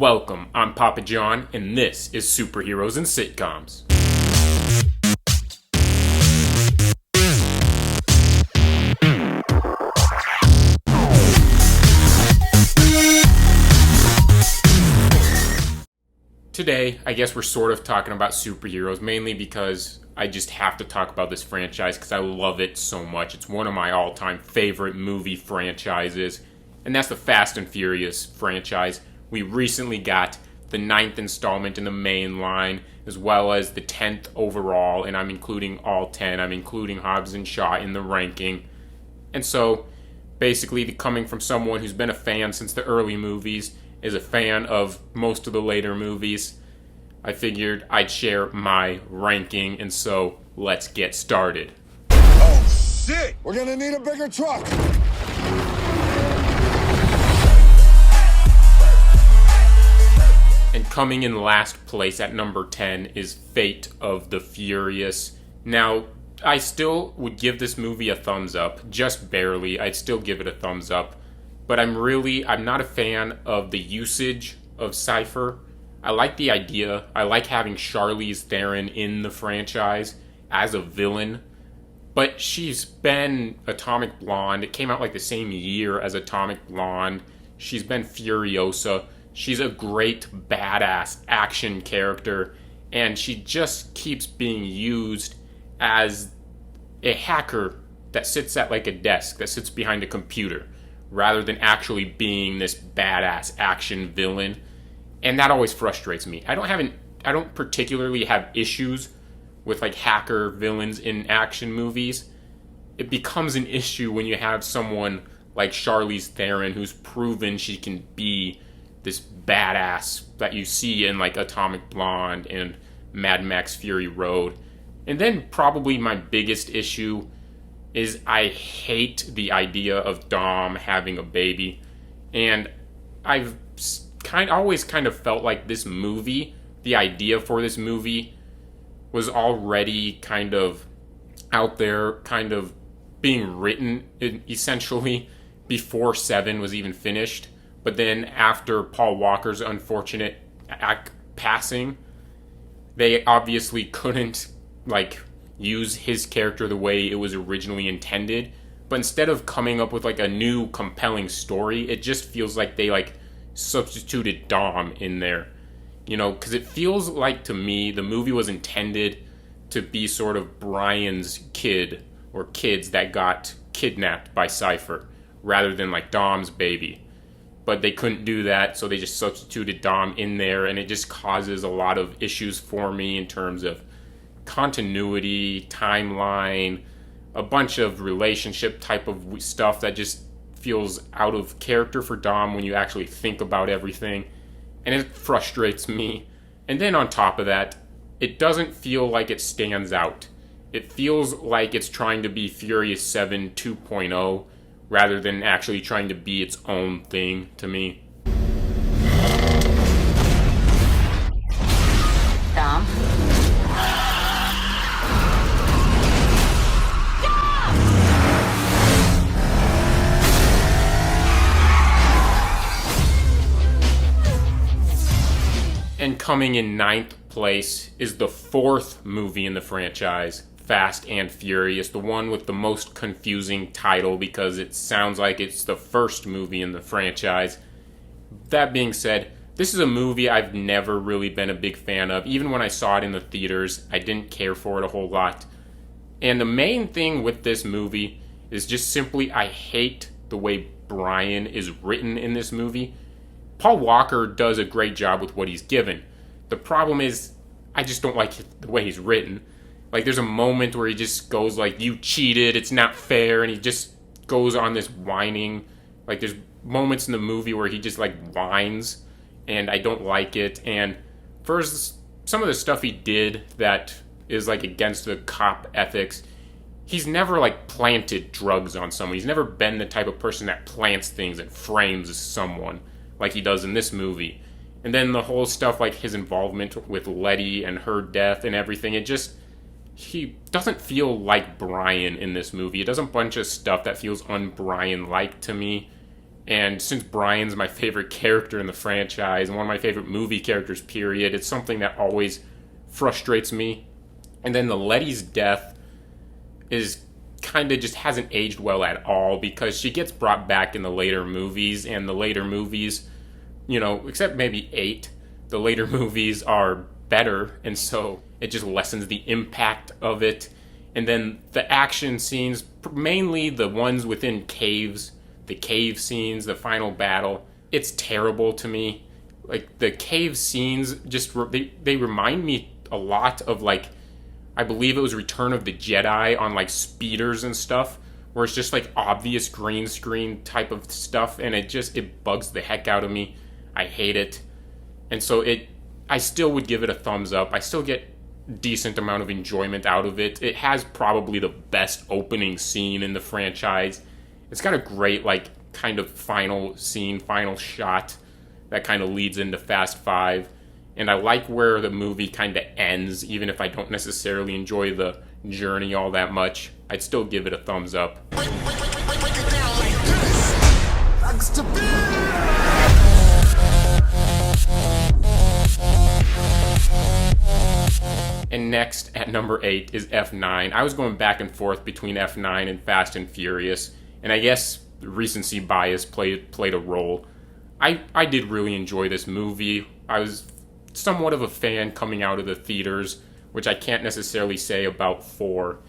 Welcome, I'm Papa John, and this is Superheroes and Sitcoms. Today, I guess we're sort of talking about superheroes, mainly because I just have to talk about this franchise because I love it so much. It's one of my all-time favorite movie franchises, and that's the Fast and Furious franchise. We recently got the 9th installment in the main line, as well as the 10th overall, and I'm including all 10. I'm including Hobbs and Shaw in the ranking. And so, basically, coming from someone who's been a fan since the early movies, is a fan of most of the later movies, I figured I'd share my ranking, and so let's get started. Oh shit! We're gonna need a bigger truck! And coming in last place at number 10 is Fate of the Furious. Now, I still would give this movie a thumbs up, just barely. I'd still give it a thumbs up. But I'm not a fan of the usage of Cypher. I like the idea. I like having Charlize Theron in the franchise as a villain. But she's been Atomic Blonde. It came out like the same year as Atomic Blonde. She's been Furiosa. She's a great badass action character. And she just keeps being used as a hacker that sits at like a desk, that sits behind a computer, rather than actually being this badass action villain. And that always frustrates me. I don't particularly have issues with like hacker villains in action movies. It becomes an issue when you have someone like Charlize Theron who's proven she can be this badass that you see in like Atomic Blonde and Mad Max Fury Road. And then probably my biggest issue is I hate the idea of Dom having a baby. And I've always kind of felt like this movie, the idea for this movie, was already kind of out there, kind of being written essentially before 7 was even finished. But then after Paul Walker's unfortunate passing, they obviously couldn't use his character the way it was originally intended. But instead of coming up with a new compelling story, it just feels like they substituted Dom in there. Because it feels like to me the movie was intended to be sort of Brian's kid or kids that got kidnapped by Cypher rather than Dom's baby. But they couldn't do that, so they just substituted Dom in there, and it just causes a lot of issues for me in terms of continuity, timeline, a bunch of relationship type of stuff that just feels out of character for Dom when you actually think about everything, and it frustrates me. And then on top of that, it doesn't feel like it stands out. It feels like it's trying to be Furious 7 2.0 rather than actually trying to be its own thing to me. Dom? And coming in 9th place is the 4th movie in the franchise, Fast and Furious, the one with the most confusing title because it sounds like it's the first movie in the franchise. That being said, this is a movie I've never really been a big fan of. Even when I saw it in the theaters, I didn't care for it a whole lot. And the main thing with this movie is just simply I hate the way Brian is written in this movie. Paul Walker does a great job with what he's given. The problem is, I just don't like the way he's written. There's a moment where he just goes you cheated, it's not fair, and he just goes on this whining. There's moments in the movie where he just whines, and I don't like it. And for some of the stuff he did that is against the cop ethics, he's never planted drugs on someone. He's never been the type of person that plants things and frames someone like he does in this movie. And then the whole stuff his involvement with Letty and her death and everything, he doesn't feel like Brian in this movie. It does a bunch of stuff that feels un-Brian-like to me. And since Brian's my favorite character in the franchise and one of my favorite movie characters, period, it's something that always frustrates me. And then the Letty's death is kind of just hasn't aged well at all, because she gets brought back in the later movies, and the later movies, except maybe 8, the later movies are better, and so it just lessens the impact of it. And then the action scenes, mainly the ones within caves, the cave scenes, the final battle, it's terrible to me. Like, the cave scenes just they remind me a lot of, like, I believe it was Return of the Jedi on, like, speeders and stuff, where it's just, like, obvious green screen type of stuff, and it bugs the heck out of me. I hate it. And so I still would give it a thumbs up. I still get decent amount of enjoyment out of it. It has probably the best opening scene in the franchise. It's got a great, like, kind of final scene, final shot that kind of leads into Fast 5. And I like where the movie kind of ends, even if I don't necessarily enjoy the journey all that much. I'd still give it a thumbs up. And next, at number 8, is F9. I was going back and forth between F9 and Fast and Furious, and I guess recency bias played a role. I did really enjoy this movie. I was somewhat of a fan coming out of the theaters, which I can't necessarily say about 4.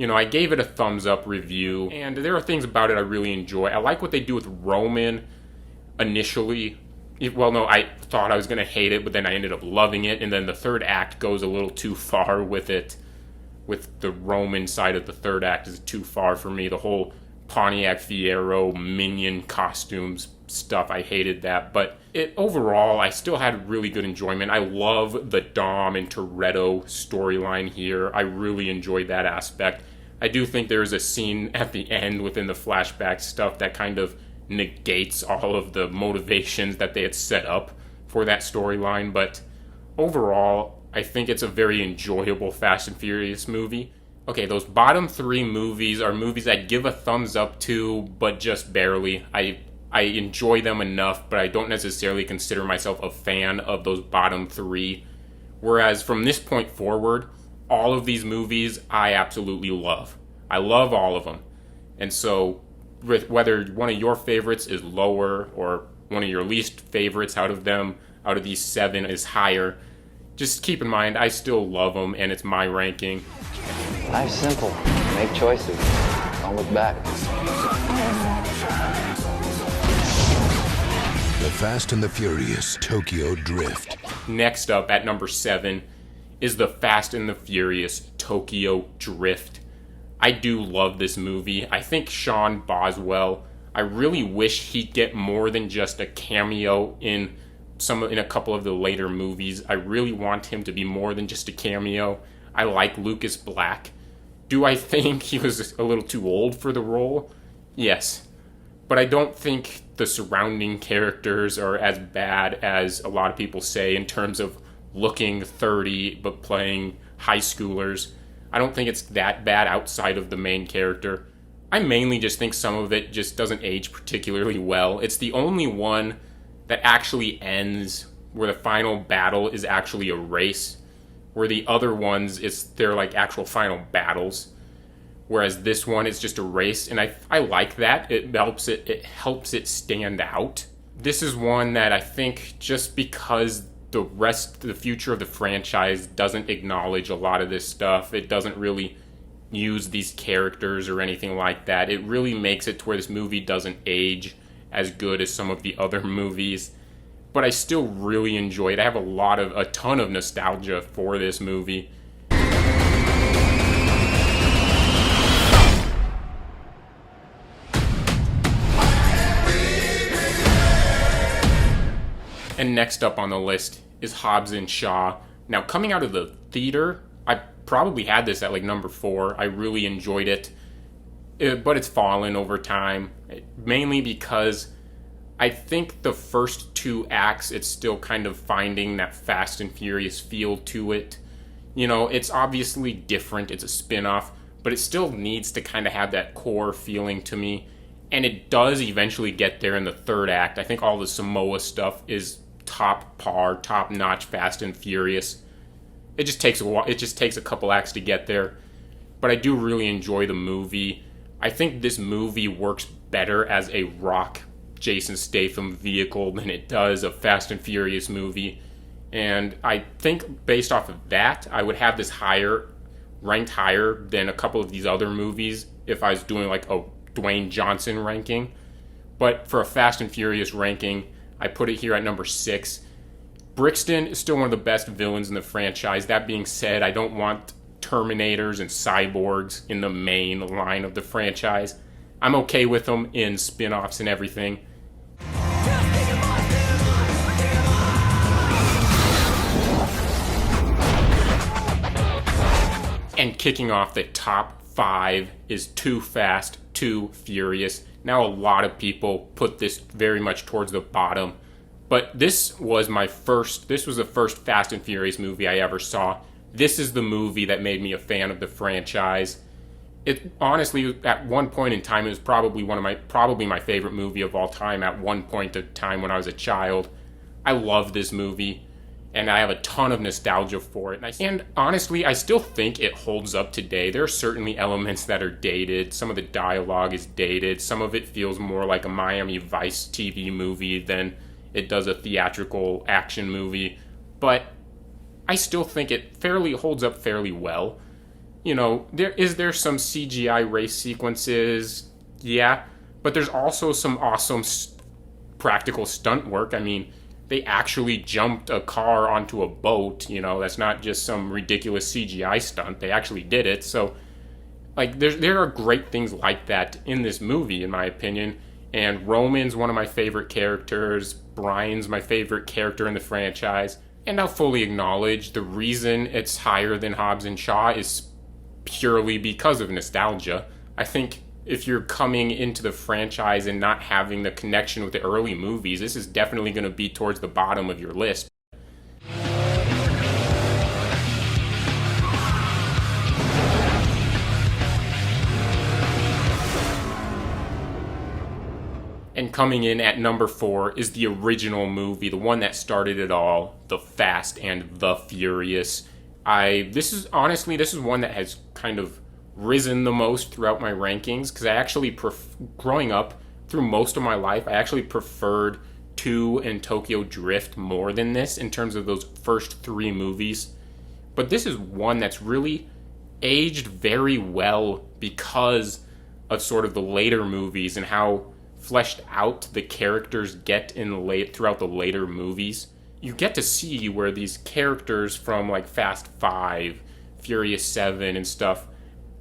I gave it a thumbs up review, and there are things about it I really enjoy. I like what they do with Roman initially. Well, no, I thought I was going to hate it, but then I ended up loving it, and then the third act goes a little too far with it. With the Roman side of the third act is too far for me. The whole Pontiac Fiero minion costumes stuff, I hated that. But overall, I still had really good enjoyment. I love the Dom and Toretto storyline here. I really enjoyed that aspect. I do think there's a scene at the end within the flashback stuff that kind of negates all of the motivations that they had set up for that storyline. But overall, I think it's a very enjoyable Fast and Furious movie. Okay, those bottom 3 movies are movies I'd give a thumbs up to, but just barely. I enjoy them enough, but I don't necessarily consider myself a fan of those bottom 3. Whereas from this point forward, all of these movies I absolutely love. I love all of them. And so, whether one of your favorites is lower or one of your least favorites out of these 7 is higher, just keep in mind I still love them, and it's my ranking. Life's simple. Make choices. Don't look back. The Fast and the Furious Tokyo Drift. Next up at number 7 is the Fast and the Furious Tokyo Drift. I do love this movie. I think Sean Boswell, I really wish he'd get more than just a cameo in a couple of the later movies. I really want him to be more than just a cameo. I like Lucas Black. Do I think he was a little too old for the role? Yes. But I don't think the surrounding characters are as bad as a lot of people say in terms of looking 30 but playing high schoolers. I don't think it's that bad outside of the main character. I mainly just think some of it just doesn't age particularly well. It's the only one that actually ends where the final battle is actually a race, where the other ones, they're like actual final battles. Whereas this one is just a race, and I like that. It helps it stand out. This is one that I think just because the future of the franchise doesn't acknowledge a lot of this stuff, it doesn't really use these characters or anything like that, it really makes it to where this movie doesn't age as good as some of the other movies. But I still really enjoy it. I have a ton of nostalgia for this movie. And next up on the list is Hobbs and Shaw. Now, coming out of the theater, I probably had this at like number 4. I really enjoyed it. But it's fallen over time, mainly because I think the first 2 acts, it's still kind of finding that Fast and Furious feel to it. It's obviously different, it's a spin-off, but it still needs to kind of have that core feeling to me. And it does eventually get there in the third act. I think all the Samoa stuff is top par, top notch, Fast and Furious. It just takes a while. It just takes a couple acts to get there. But I do really enjoy the movie. I think this movie works better as a Rock Jason Statham vehicle than it does a Fast and Furious movie. And I think based off of that, I would have this ranked higher than a couple of these other movies if I was doing like a Dwayne Johnson ranking. But for a Fast and Furious ranking, I put it here at number 6. Brixton is still one of the best villains in the franchise. That being said, I don't want Terminators and Cyborgs in the main line of the franchise. I'm okay with them in spin-offs and everything. And kicking off the top 5 is Too Fast, Too Furious. Now a lot of people put this very much towards the bottom, but this was the first Fast and Furious movie I ever saw. This is the movie that made me a fan of the franchise. It honestly, at one point in time, it was probably my favorite movie of all time at one point in time when I was a child. I love this movie, and I have a ton of nostalgia for it. And honestly, I still think it holds up today. There are certainly elements that are dated. Some of the dialogue is dated. Some of it feels more like a Miami Vice TV movie than it does a theatrical action movie. But I still think it holds up fairly well. You know, there some CGI race sequences? Yeah. But there's also some awesome practical stunt work. I mean, they actually jumped a car onto a boat. You know, that's not just some ridiculous CGI stunt. They actually did it. So, like, there are great things like that in this movie, in my opinion. And Roman's one of my favorite characters. Brian's my favorite character in the franchise. And I'll fully acknowledge the reason it's higher than Hobbs and Shaw is purely because of nostalgia. I think if you're coming into the franchise and not having the connection with the early movies, this is definitely going to be towards the bottom of your list. And coming in at number 4 is the original movie, the one that started it all, The Fast and the Furious. This is one that has kind of risen the most throughout my rankings, because I actually, growing up through most of my life, I actually preferred 2 and Tokyo Drift more than this in terms of those first 3 movies. But this is one that's really aged very well because of sort of the later movies and how fleshed out the characters get throughout the later movies. You get to see where these characters from like Fast 5, Furious 7 and stuff,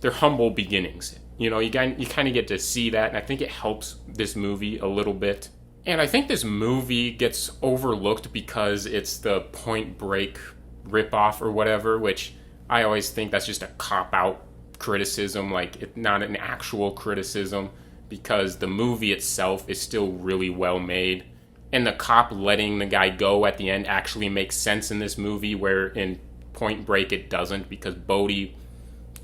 they're humble beginnings. You know, you kind of get to see that, and I think it helps this movie a little bit. And I think this movie gets overlooked because it's the Point Break ripoff or whatever, which I always think that's just a cop-out criticism, like it's not an actual criticism, because the movie itself is still really well made. And the cop letting the guy go at the end actually makes sense in this movie, where in Point Break it doesn't, because Bodhi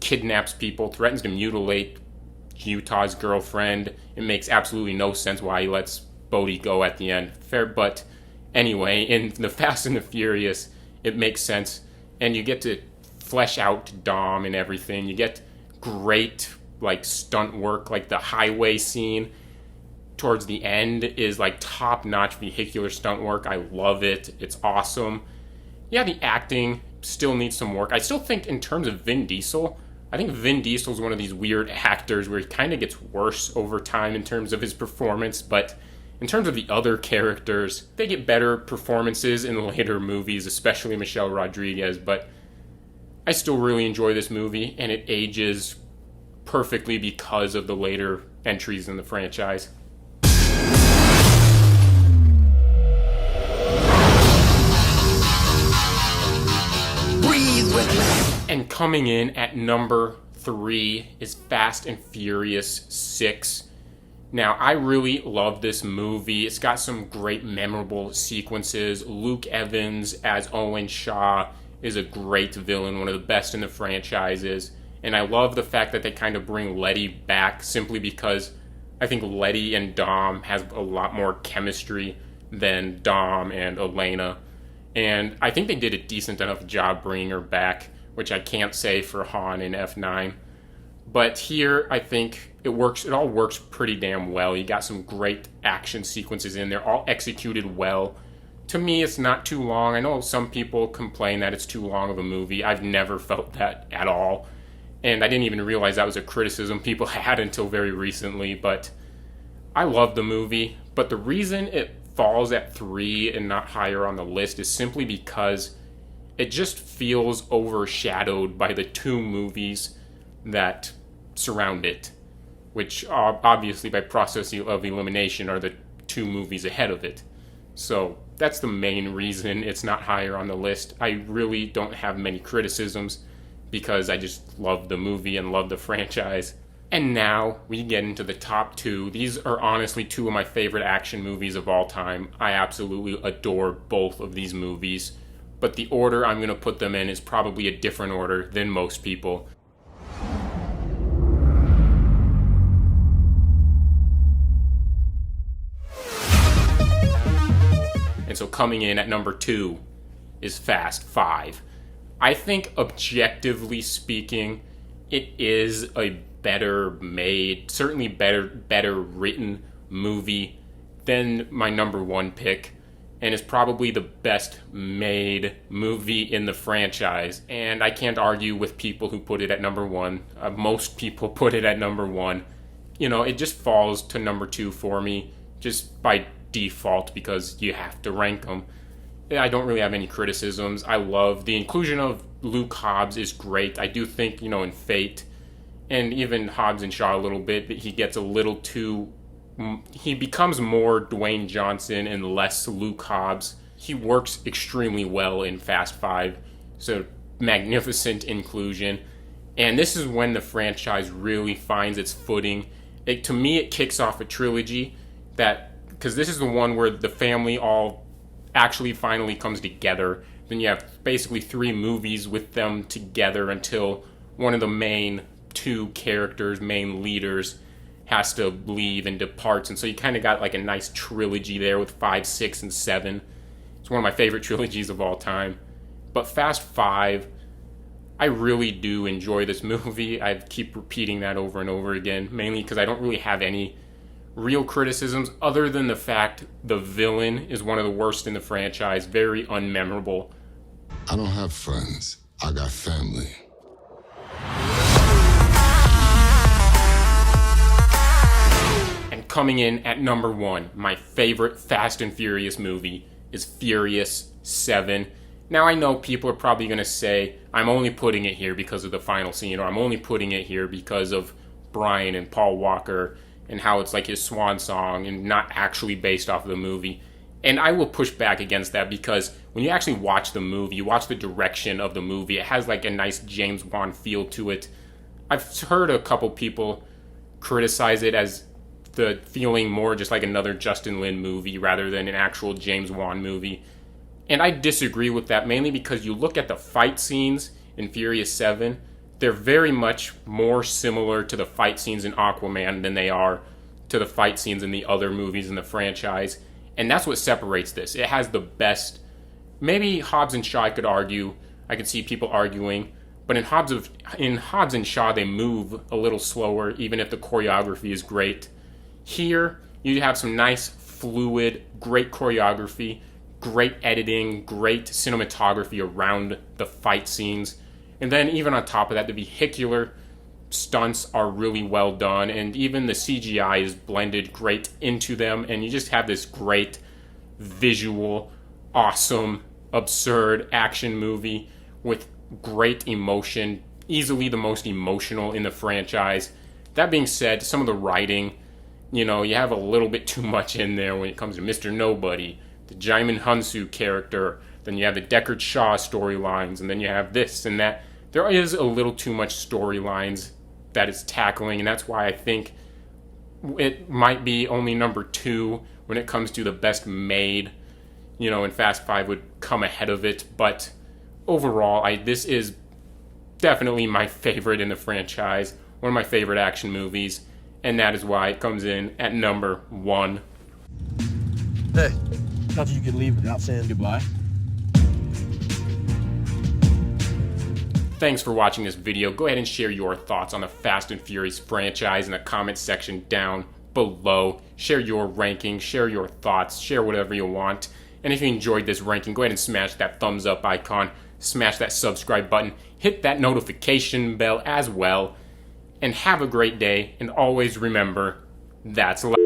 kidnaps people, threatens to mutilate Utah's girlfriend. It makes absolutely no sense why he lets Bodhi go at the end. Fair, but anyway, in the Fast and the Furious, it makes sense. And you get to flesh out Dom and everything. You get great like stunt work, like the highway scene towards the end is like top-notch vehicular stunt work. I love it. It's awesome. Yeah, the acting still needs some work. I still think in terms of Vin Diesel, I think Vin Diesel's one of these weird actors where he kind of gets worse over time in terms of his performance, but in terms of the other characters, they get better performances in the later movies, especially Michelle Rodriguez, but I still really enjoy this movie, and it ages perfectly because of the later entries in the franchise. Breathe with me. And coming in at number 3 is Fast and Furious 6. Now, I really love this movie. It's got some great memorable sequences. Luke Evans as Owen Shaw is a great villain, one of the best in the franchises. And I love the fact that they kind of bring Letty back simply because I think Letty and Dom has a lot more chemistry than Dom and Elena. And I think they did a decent enough job bringing her back, which I can't say for Han in F9. But here, I think it works. It all works pretty damn well. You got some great action sequences in there, all executed well. To me, it's not too long. I know some people complain that it's too long of a movie. I've never felt that at all. And I didn't even realize that was a criticism people had until very recently. But I love the movie. But the reason it falls at 3 and not higher on the list is simply because it just feels overshadowed by the 2 movies that surround it, which obviously by process of elimination are the 2 movies ahead of it. So that's the main reason it's not higher on the list. I really don't have many criticisms because I just love the movie and love the franchise. And now we get into the top 2. These are honestly 2 of my favorite action movies of all time. I absolutely adore both of these movies, but the order I'm going to put them in is probably a different order than most people. And so coming in at number 2 is Fast 5. I think objectively speaking, it is a better made, certainly better written movie than my number 1 pick, and is probably the best made movie in the franchise. And I can't argue with people who put it at number 1. Most people put it at number 1. You know, it just falls to number 2 for me, just by default, because you have to rank them. I don't really have any criticisms. I love the inclusion of Luke Hobbs is great. I do think, in Fate, and even Hobbs and Shaw a little bit, that he gets a little too... He becomes more Dwayne Johnson and less Luke Hobbs. He works extremely well in Fast 5. So, magnificent inclusion. And this is when the franchise really finds its footing. To me, it kicks off a trilogy because this is the one where the family all actually finally comes together. Then you have basically 3 movies with them together until one of the main 2 characters, main leaders, has to leave and departs. And so you kind of got like a nice trilogy there with 5, 6, and 7. It's one of my favorite trilogies of all time. But Fast 5, I really do enjoy this movie. I keep repeating that over and over again, mainly because I don't really have any real criticisms other than the fact the villain is one of the worst in the franchise, very unmemorable. I don't have friends. I got family. And coming in at number 1, my favorite Fast and Furious movie is Furious 7. Now I know people are probably going to say, I'm only putting it here because of the final scene, or I'm only putting it here because of Brian and Paul Walker and how it's like his swan song and not actually based off of the movie. And I will push back against that because when you actually watch the movie, you watch the direction of the movie, it has like a nice James Wan feel to it. I've heard a couple people criticize it as the feeling more just like another Justin Lin movie rather than an actual James Wan movie. And I disagree with that, mainly because you look at the fight scenes in Furious 7, they're very much more similar to the fight scenes in Aquaman than they are to the fight scenes in the other movies in the franchise. And that's what separates this. It has the best... Maybe Hobbs and Shaw, I could see people arguing. But in Hobbs and Shaw, they move a little slower, even if the choreography is great. Here, you have some nice, fluid, great choreography, great editing, great cinematography around the fight scenes. And then even on top of that, the vehicular stunts are really well done, and even the CGI is blended great into them, and you just have this great visual, awesome, absurd action movie with great emotion, easily the most emotional in the franchise. That being said, some of the writing, you have a little bit too much in there when it comes to Mr. Nobody, the Jaimin Hunsu character, then you have the Deckard Shaw storylines, and then you have this and that. There is a little too much storylines that it's tackling, and that's why I think it might be only number 2 when it comes to the best made, and Fast 5 would come ahead of it. But overall, this is definitely my favorite in the franchise, one of my favorite action movies, and that is why it comes in at number 1. Hey, thought you could leave without saying goodbye. Thanks for watching this video. Go ahead and share your thoughts on the Fast and Furious franchise in the comment section down below. Share your ranking, share your thoughts, share whatever you want. And if you enjoyed this ranking, go ahead and smash that thumbs up icon, smash that subscribe button, hit that notification bell as well. And have a great day, and always remember, that's life.